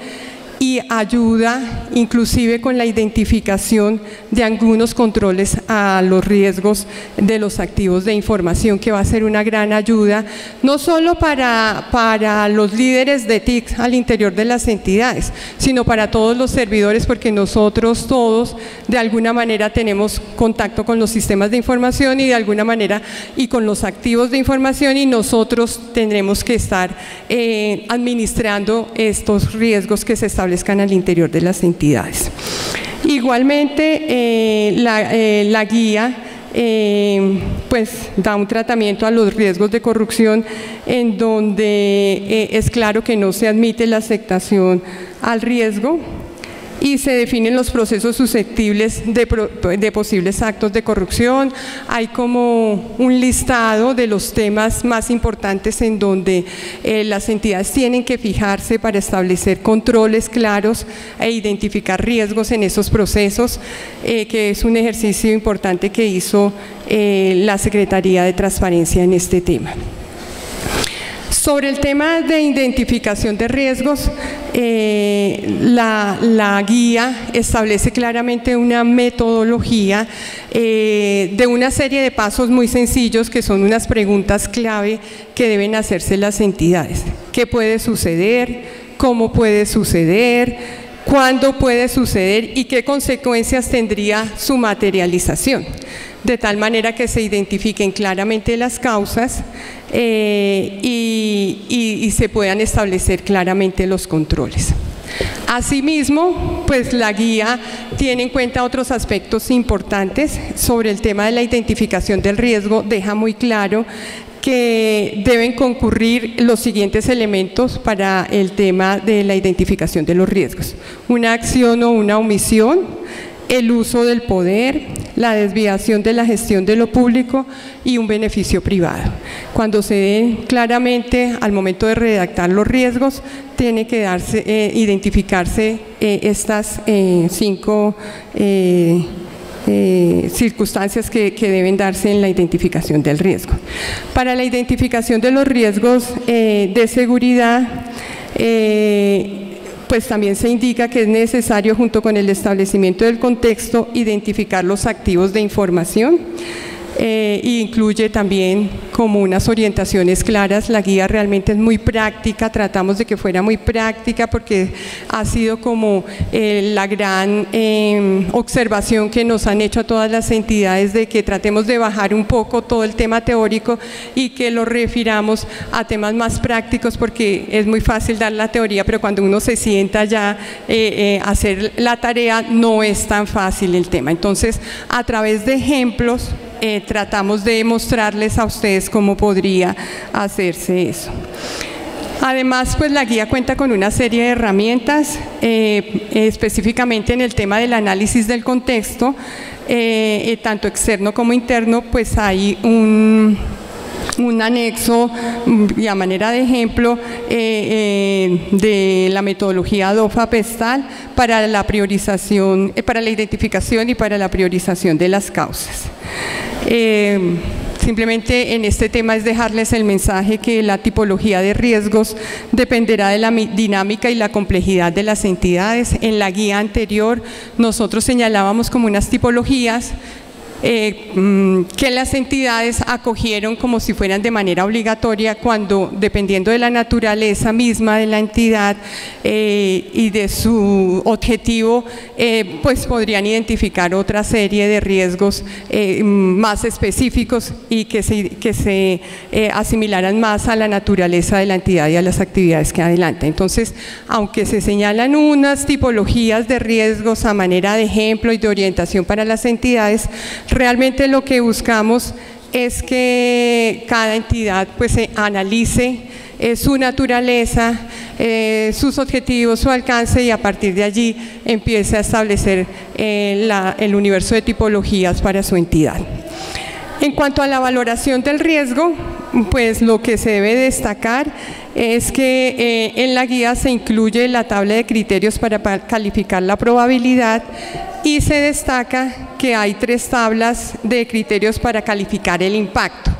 y ayuda inclusive con la identificación de algunos controles a los riesgos de los activos de información, que va a ser una gran ayuda, no solo para los líderes de TIC al interior de las entidades, sino para todos los servidores, porque nosotros todos de alguna manera tenemos contacto con los sistemas de información y de alguna manera y con los activos de información, y nosotros tendremos que estar administrando estos riesgos que se establecen al interior de las entidades. Igualmente, la guía pues da un tratamiento a los riesgos de corrupción, en donde es claro que no se admite la aceptación al riesgo y se definen los procesos susceptibles de posibles actos de corrupción. Hay como un listado de los temas más importantes en donde las entidades tienen que fijarse para establecer controles claros e identificar riesgos en esos procesos, que es un ejercicio importante que hizo la Secretaría de Transparencia en este tema. Sobre el tema de identificación de riesgos, la guía establece claramente una metodología de una serie de pasos muy sencillos, que son unas preguntas clave que deben hacerse las entidades. ¿Qué puede suceder? ¿Cómo puede suceder? ¿Cuándo puede suceder? ¿Y qué consecuencias tendría su materialización? De tal manera que se identifiquen claramente las causas y se puedan establecer claramente los controles. Asimismo, pues la guía tiene en cuenta otros aspectos importantes sobre el tema de la identificación del riesgo. Deja muy claro que deben concurrir los siguientes elementos para el tema de la identificación de los riesgos: una acción o una omisión, el uso del poder, la desviación de la gestión de lo público y un beneficio privado. Cuando se den claramente al momento de redactar los riesgos, tiene que identificarse estas 5 circunstancias que deben darse en la identificación del riesgo. Para la identificación de los riesgos de seguridad, pues también se indica que es necesario, junto con el establecimiento del contexto, identificar los activos de información. Incluye también como unas orientaciones claras. La guía realmente es muy práctica, tratamos de que fuera muy práctica, porque ha sido como la gran observación que nos han hecho a todas las entidades, de que tratemos de bajar un poco todo el tema teórico y que lo refiramos a temas más prácticos, porque es muy fácil dar la teoría, pero cuando uno se sienta ya a hacer la tarea, no es tan fácil el tema. Entonces, a través de ejemplos, tratamos de mostrarles a ustedes cómo podría hacerse eso. Además, pues la guía cuenta con una serie de herramientas, específicamente en el tema del análisis del contexto, tanto externo como interno. Pues hay un anexo, y a manera de ejemplo, de la metodología DOFA-PESTAL para la priorización, para la identificación y para la priorización de las causas. Simplemente en este tema es dejarles el mensaje que la tipología de riesgos dependerá de la dinámica y la complejidad de las entidades. En la guía anterior nosotros señalábamos como unas tipologías que las entidades acogieron como si fueran de manera obligatoria, cuando, dependiendo de la naturaleza misma de la entidad y de su objetivo, pues podrían identificar otra serie de riesgos más específicos y que se asimilaran más a la naturaleza de la entidad y a las actividades que adelanta. Entonces, aunque se señalan unas tipologías de riesgos a manera de ejemplo y de orientación para las entidades, realmente lo que buscamos es que cada entidad pues analice su naturaleza, sus objetivos, su alcance, y a partir de allí empiece a establecer el universo de tipologías para su entidad. En cuanto a la valoración del riesgo, pues lo que se debe destacar es que en la guía se incluye la tabla de criterios para calificar la probabilidad y se destaca que hay 3 tablas de criterios para calificar el impacto.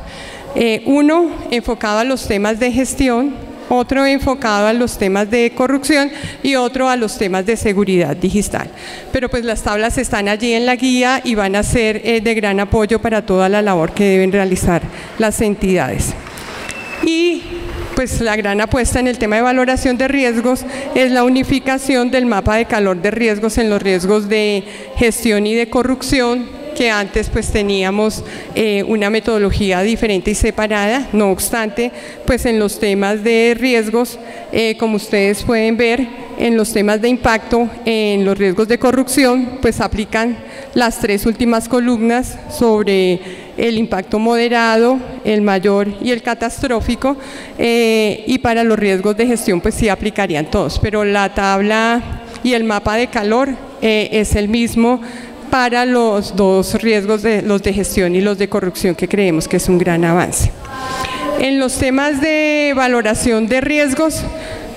Uno enfocado a los temas de gestión, otro enfocado a los temas de corrupción y otro a los temas de seguridad digital. Pero pues las tablas están allí en la guía y van a ser de gran apoyo para toda la labor que deben realizar las entidades. Y pues la gran apuesta en el tema de valoración de riesgos es la unificación del mapa de calor de riesgos en los riesgos de gestión y de corrupción, que antes pues teníamos una metodología diferente y separada. No obstante, pues en los temas de riesgos, como ustedes pueden ver, en los temas de impacto, en los riesgos de corrupción, pues aplican las 3 últimas columnas sobre el impacto moderado, el mayor y el catastrófico, y para los riesgos de gestión pues sí aplicarían todos, pero la tabla y el mapa de calor es el mismo para los 2 riesgos, los de gestión y los de corrupción, que creemos que es un gran avance. En los temas de valoración de riesgos,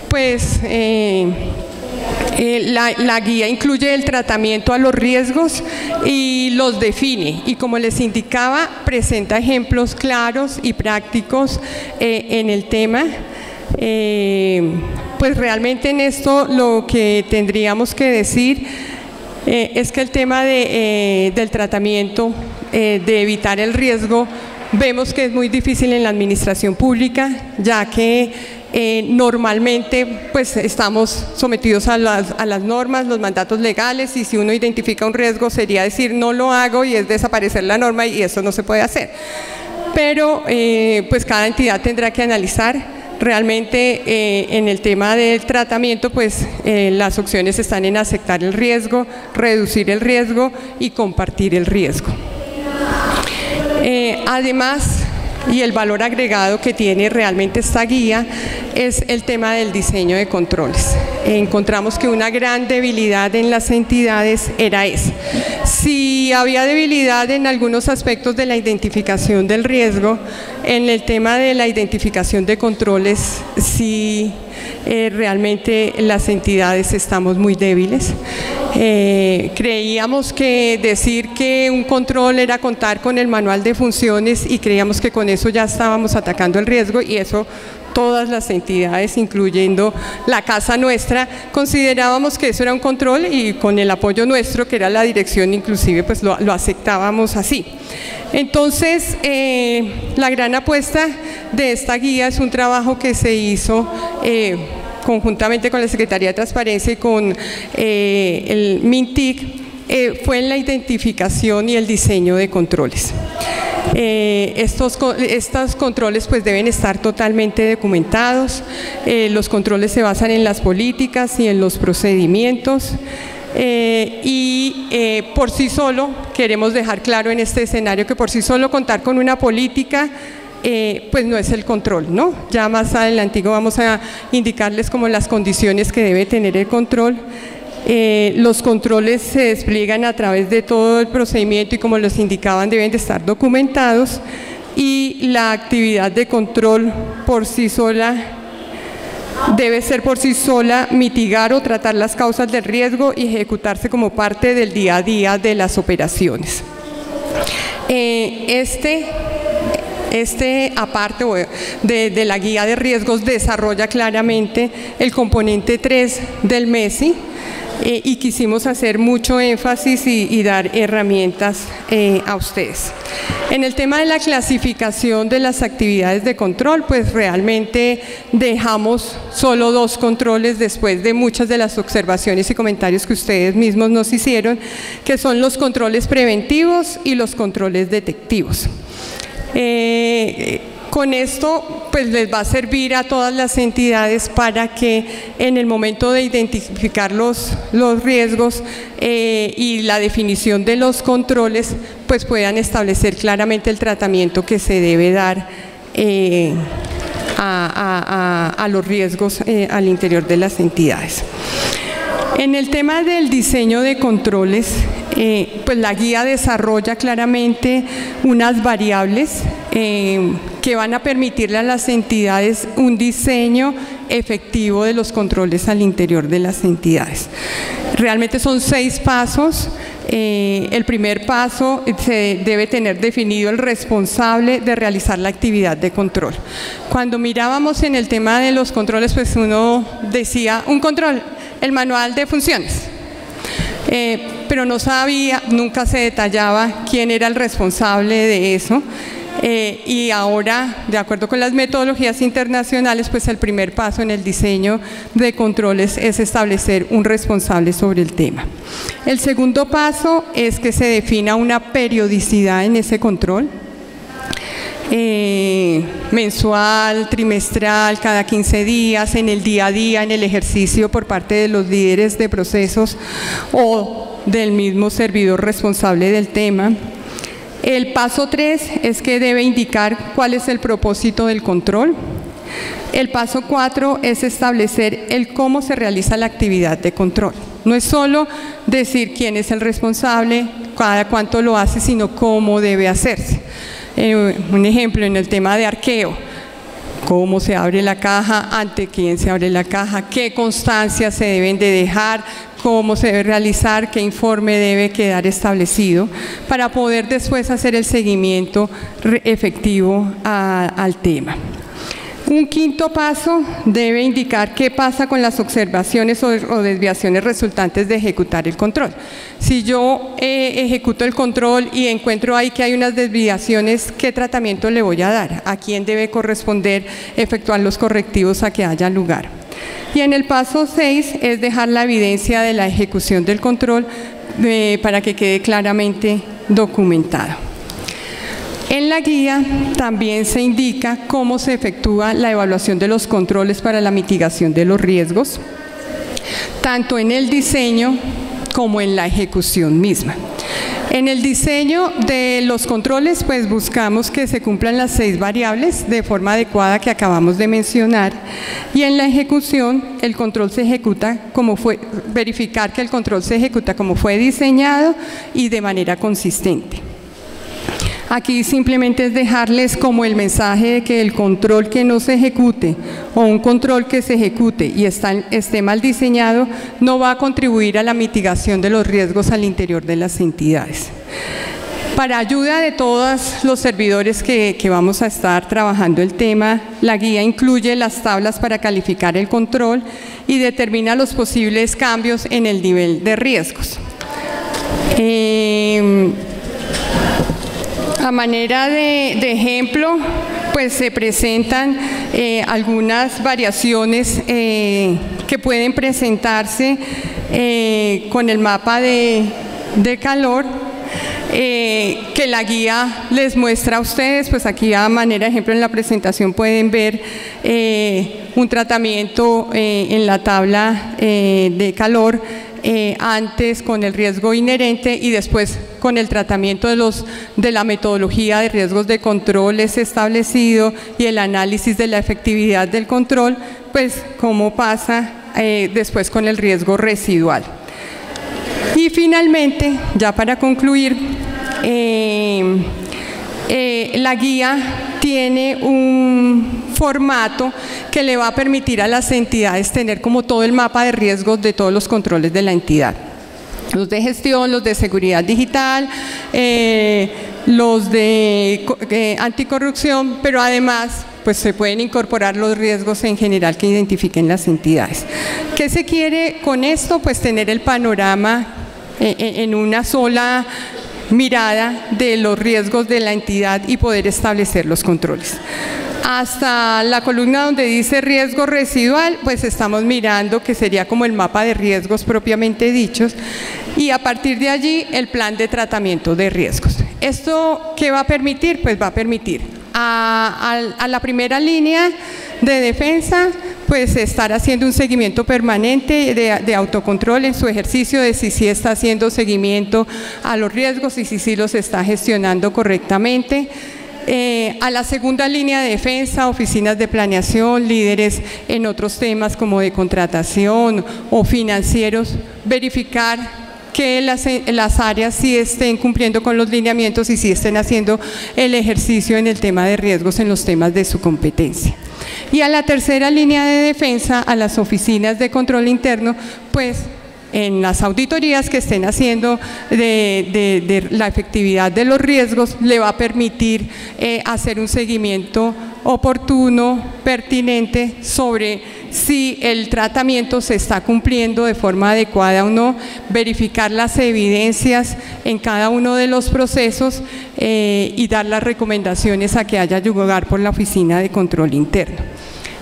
pues la guía incluye el tratamiento a los riesgos y los define, y como les indicaba, presenta ejemplos claros y prácticos en el tema. Pues realmente en esto lo que tendríamos que decir es que el tema del tratamiento, de evitar el riesgo, vemos que es muy difícil en la administración pública, ya que normalmente pues estamos sometidos a las normas, los mandatos legales, y si uno identifica un riesgo sería decir no lo hago y es desaparecer la norma, y eso no se puede hacer. Pero pues cada entidad tendrá que analizar. Realmente en el tema del tratamiento, pues las opciones están en aceptar el riesgo, reducir el riesgo y compartir el riesgo. Además, y el valor agregado que tiene realmente esta guía es el tema del diseño de controles. Encontramos que una gran debilidad en las entidades era esa. Si había debilidad en algunos aspectos de la identificación del riesgo, en el tema de la identificación de controles, sí realmente las entidades estamos muy débiles. Creíamos que decir que un control era contar con el manual de funciones, y creíamos que con eso ya estábamos atacando el riesgo, y eso todas las entidades, incluyendo la casa nuestra, considerábamos que eso era un control, y con el apoyo nuestro, que era la dirección, inclusive pues lo aceptábamos así. Entonces, la gran apuesta de esta guía es un trabajo que se hizo conjuntamente con la Secretaría de Transparencia y con el MINTIC, fue en la identificación y el diseño de controles. Estos controles pues deben estar totalmente documentados. Los controles se basan en las políticas y en los procedimientos. Por sí solo, queremos dejar claro en este escenario que por sí solo contar con una política pues no es el control, ¿no? Ya más adelante vamos a indicarles como las condiciones que debe tener el control. Los controles se despliegan a través de todo el procedimiento y, como los indicaban, deben de estar documentados, y la actividad de control por sí sola debe ser por sí sola mitigar o tratar las causas del riesgo y ejecutarse como parte del día a día de las operaciones. Aparte de la guía de riesgos, desarrolla claramente el componente 3 del MESI, y quisimos hacer mucho énfasis y dar herramientas a ustedes. En el tema de la clasificación de las actividades de control, pues realmente dejamos solo 2 controles después de muchas de las observaciones y comentarios que ustedes mismos nos hicieron, que son los controles preventivos y los controles detectivos. Con esto pues les va a servir a todas las entidades para que en el momento de identificar los riesgos y la definición de los controles pues puedan establecer claramente el tratamiento que se debe dar a los riesgos al interior de las entidades. En el tema del diseño de controles, pues la guía desarrolla claramente unas variables que van a permitirle a las entidades un diseño efectivo de los controles al interior de las entidades. Realmente son 6 pasos. El primer paso, se debe tener definido el responsable de realizar la actividad de control. Cuando mirábamos en el tema de los controles, pues uno decía, un control, el manual de funciones. Pero no sabía, nunca se detallaba quién era el responsable de eso. Y ahora, de acuerdo con las metodologías internacionales, pues el primer paso en el diseño de controles es establecer un responsable sobre el tema. El segundo paso es que se defina una periodicidad en ese control, mensual, trimestral, cada 15 días, en el día a día, en el ejercicio por parte de los líderes de procesos o del mismo servidor responsable del tema. El paso 3 es que debe indicar cuál es el propósito del control. El paso 4 es establecer el cómo se realiza la actividad de control. No es solo decir quién es el responsable, cada cuánto lo hace, sino cómo debe hacerse. Un ejemplo en el tema de arqueo. Cómo se abre la caja, ante quién se abre la caja, qué constancias se deben de dejar, cómo se debe realizar, qué informe debe quedar establecido para poder después hacer el seguimiento efectivo al tema. Un quinto paso debe indicar qué pasa con las observaciones o desviaciones resultantes de ejecutar el control. Si yo ejecuto el control y encuentro ahí que hay unas desviaciones, ¿qué tratamiento le voy a dar? ¿A quién debe corresponder efectuar los correctivos a que haya lugar? Y en el paso 6 es dejar la evidencia de la ejecución del control para que quede claramente documentado. En la guía también se indica cómo se efectúa la evaluación de los controles para la mitigación de los riesgos, tanto en el diseño como en la ejecución misma. En el diseño de los controles, pues buscamos que se cumplan las 6 variables de forma adecuada que acabamos de mencionar, y en la ejecución el control se ejecuta como fue, verificar que el control se ejecuta como fue diseñado y de manera consistente. Aquí simplemente es dejarles como el mensaje de que el control que no se ejecute o un control que se ejecute y esté mal diseñado no va a contribuir a la mitigación de los riesgos al interior de las entidades. Para ayuda de todos los servidores que vamos a estar trabajando el tema, la guía incluye las tablas para calificar el control y determina los posibles cambios en el nivel de riesgos. A manera de ejemplo, pues se presentan algunas variaciones que pueden presentarse con el mapa de calor, que la guía les muestra a ustedes. Pues aquí a manera de ejemplo en la presentación pueden ver un tratamiento en la tabla de calor, antes con el riesgo inherente y después con el tratamiento de la metodología de riesgos de controles establecido y el análisis de la efectividad del control, pues cómo pasa después con el riesgo residual. Y finalmente, ya para concluir, la guía tiene un formato que le va a permitir a las entidades tener como todo el mapa de riesgos de todos los controles de la entidad. Los de gestión, los de seguridad digital, los de anticorrupción, pero además pues se pueden incorporar los riesgos en general que identifiquen las entidades. ¿Qué se quiere con esto? Pues tener el panorama en una sola mirada de los riesgos de la entidad y poder establecer los controles. Hasta la columna donde dice riesgo residual, pues estamos mirando que sería como el mapa de riesgos propiamente dichos, y a partir de allí el plan de tratamiento de riesgos. ¿Esto qué va a permitir? Pues va a permitir a la primera línea de defensa pues estar haciendo un seguimiento permanente de autocontrol en su ejercicio, de si sí está haciendo seguimiento a los riesgos y si sí los está gestionando correctamente. A la segunda línea de defensa, oficinas de planeación, líderes en otros temas como de contratación o financieros, verificar que las áreas sí estén cumpliendo con los lineamientos y sí estén haciendo el ejercicio en el tema de riesgos en los temas de su competencia. Y a la tercera línea de defensa, a las oficinas de control interno, pues en las auditorías que estén haciendo de la efectividad de los riesgos, le va a permitir hacer un seguimiento oportuno, pertinente, sobre si el tratamiento se está cumpliendo de forma adecuada o no, verificar las evidencias en cada uno de los procesos y dar las recomendaciones a que haya lugar por la Oficina de Control Interno.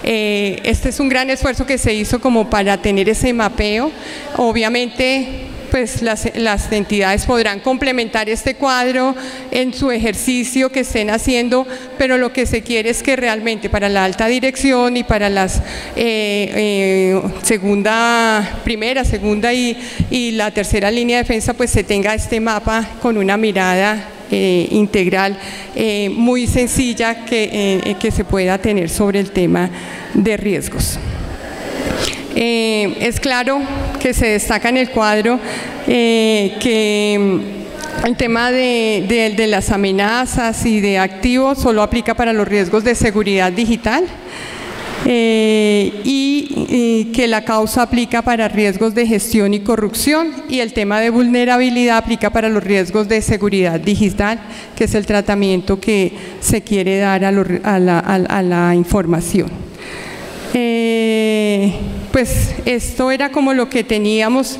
Este es un gran esfuerzo que se hizo como para tener ese mapeo. Obviamente, pues las entidades podrán complementar este cuadro en su ejercicio que estén haciendo, pero lo que se quiere es que realmente para la alta dirección y para las primera, segunda y la tercera línea de defensa, pues se tenga este mapa con una mirada integral muy sencilla que se pueda tener sobre el tema de riesgos. Es claro que se destaca en el cuadro que el tema de las amenazas y de activos solo aplica para los riesgos de seguridad digital. Y que la causa aplica para riesgos de gestión y corrupción, y el tema de vulnerabilidad aplica para los riesgos de seguridad digital, que es el tratamiento que se quiere dar a la información. Pues esto era como lo que teníamos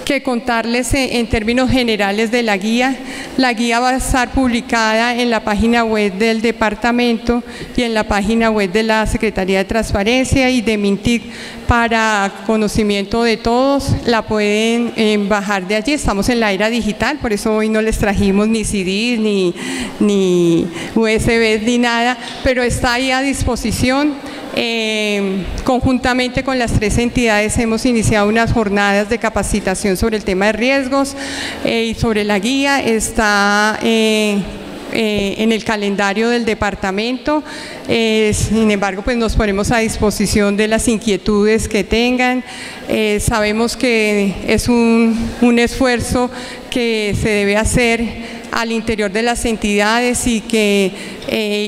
que contarles en términos generales de la guía. La guía va a estar publicada en la página web del departamento y en la página web de la Secretaría de Transparencia y de MINTIC para conocimiento de todos. La pueden bajar de allí. Estamos en la era digital, por eso hoy no les trajimos ni CDs, ni USBs, ni nada, pero está ahí a disposición. Conjuntamente con las tres entidades hemos iniciado unas jornadas de capacitación sobre el tema de riesgos y sobre la guía. Está en el calendario del departamento. Sin embargo, pues nos ponemos a disposición de las inquietudes que tengan. Sabemos que es un esfuerzo que se debe hacer al interior de las entidades y que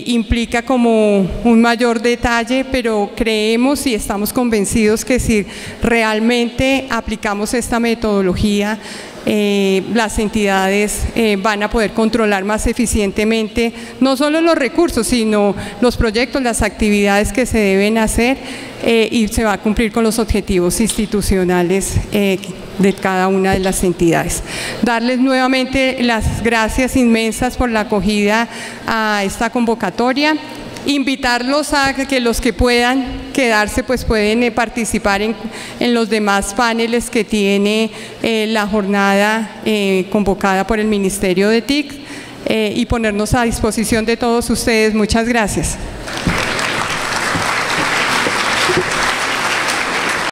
implica como un mayor detalle, pero creemos y estamos convencidos que si realmente aplicamos esta metodología, las entidades van a poder controlar más eficientemente no solo los recursos, sino los proyectos, las actividades que se deben hacer, y se va a cumplir con los objetivos institucionales de cada una de las entidades. Darles nuevamente las gracias inmensas por la acogida a esta convocatoria. Invitarlos a que los que puedan quedarse pues pueden participar en los demás paneles que tiene la jornada convocada por el Ministerio de TIC, y ponernos a disposición de todos ustedes. Muchas gracias.